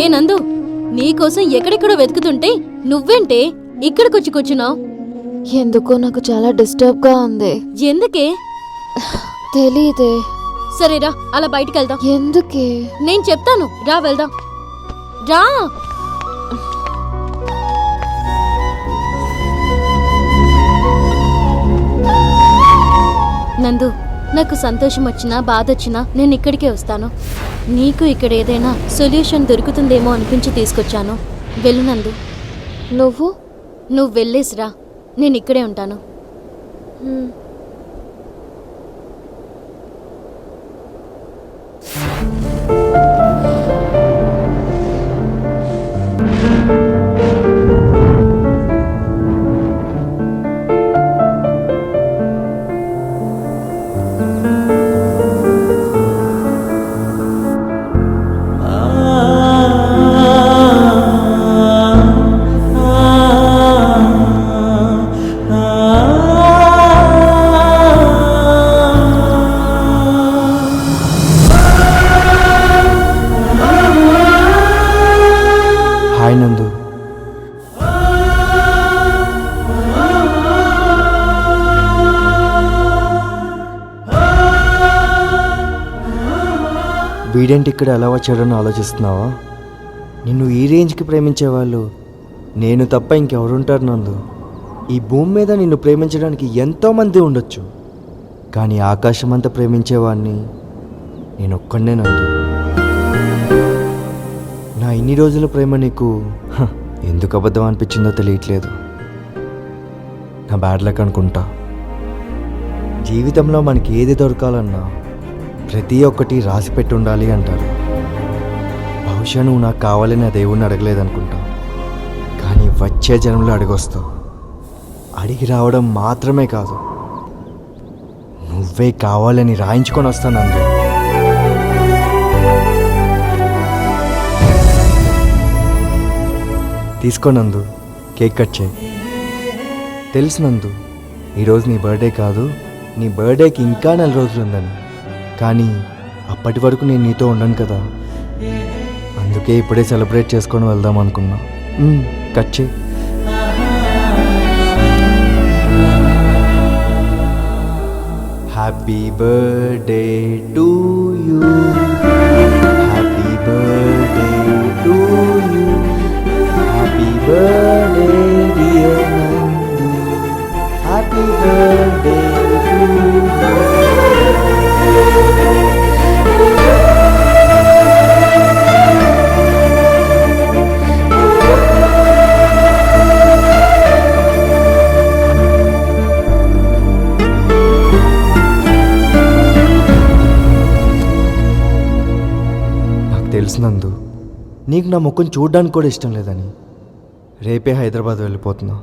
ఏ నందు, నీకోసం ఎక్కడెక్కడో వెతుకుతుంటే నువ్వేంటే ఇక్కడికొచ్చి కూర్చున్నావు? ఎందుకో నాకు చాలా డిస్టర్బ్ గా ఉంది. ఎందుకే? తెలీదే. సరేరా, అలా బయటికి వెళ్దాం. ఎందుకే? నేను చెప్తాను, రా వెళ్దాం. రా. నందు, నాకు సంతోషం వచ్చినా బాధ వచ్చినా నేను ఇక్కడికే వస్తాను. నీకు ఇక్కడ ఏదైనా సొల్యూషన్ దొరుకుతుందేమో అనిపించి తీసుకొచ్చాను. వెళ్ళు నందు. నువ్వు వెళ్ళేసిరా, నేను ఇక్కడే ఉంటాను. హాయ్ నందు. వీడేంటి ఇక్కడ ఎలా వచ్చాడని ఆలోచిస్తున్నావా? నిన్ను ఈ రేంజ్కి ప్రేమించేవాళ్ళు నేను తప్ప ఇంకెవరుంటారు నందు? ఈ భూమి మీద నిన్ను ప్రేమించడానికి ఎంతోమంది ఉండొచ్చు, కానీ ఆకాశం అంతా ప్రేమించేవాడిని నేను ఒక్కడే నందు. నా ఇన్ని రోజుల ప్రేమ నీకు ఎందుకు అబద్ధం అనిపించిందో తెలియట్లేదు. నా బ్యాడ్ లక్ అనుకుంటా. జీవితంలో మనకి ఏది దొరకాలన్నా ప్రతి ఒక్కటి రాసి పెట్టి ఉండాలి అంటారు. బహుశా నువ్వు నాకు కావాలని ఆ దేవుణ్ణి అడగలేదనుకుంటా, కానీ వచ్చే జన్మలో అడిగొస్తావు. అడిగి రావడం మాత్రమే కాదు, నువ్వే కావాలని రాయించుకొని వస్తాను అందు. తీసుకో నందు, కేక్ కట్ చేయి. తెలుసు నందు, ఈరోజు నీ బర్త్డే కాదు, నీ బర్త్డేకి ఇంకా 4 రోజులు ఉందని. కానీ అప్పటి వరకు నేను నీతో ఉండను కదా, అందుకే ఇప్పుడే సెలబ్రేట్ చేసుకొని వెళ్దాం అనుకున్నా. కట్ చేయి. Happy birthday to you, happy birthday to you, happy birthday dear నందు, హ్యాపీ బర్త్డే టు యూ. నాకు తెలుసు నందు, నీకు నా ముఖం చూడడానికి కూడా ఇష్టం లేదని. రేపే హైదరాబాద్ వెళ్ళిపోతున్నా.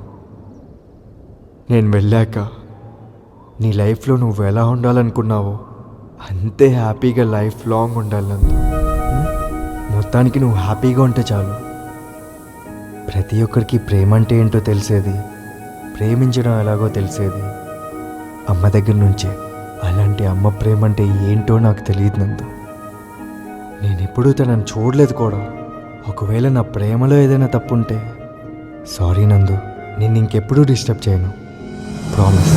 నేను వెళ్ళాక నీ లైఫ్లో నువ్వు ఎలా ఉండాలనుకున్నావో అంతే హ్యాపీగా లైఫ్ లాంగ్ ఉండాలి నందు. మొత్తానికి నువ్వు హ్యాపీగా ఉంటే చాలు. ప్రతి ఒక్కరికి ప్రేమ అంటే ఏంటో తెలిసేది, ప్రేమించడం ఎలాగో తెలిసేది అమ్మ దగ్గర నుంచే. అలాంటి అమ్మ ప్రేమ అంటే ఏంటో నాకు తెలియదు నందు. నేను ఎప్పుడూ తనని చూడలేదు కూడా. ఒకవేళ నా ప్రేమలో ఏదైనా తప్పుంటే సారీ నందు, నేను ఇంకెప్పుడూ డిస్టర్బ్ చేయను, ప్రామిస్.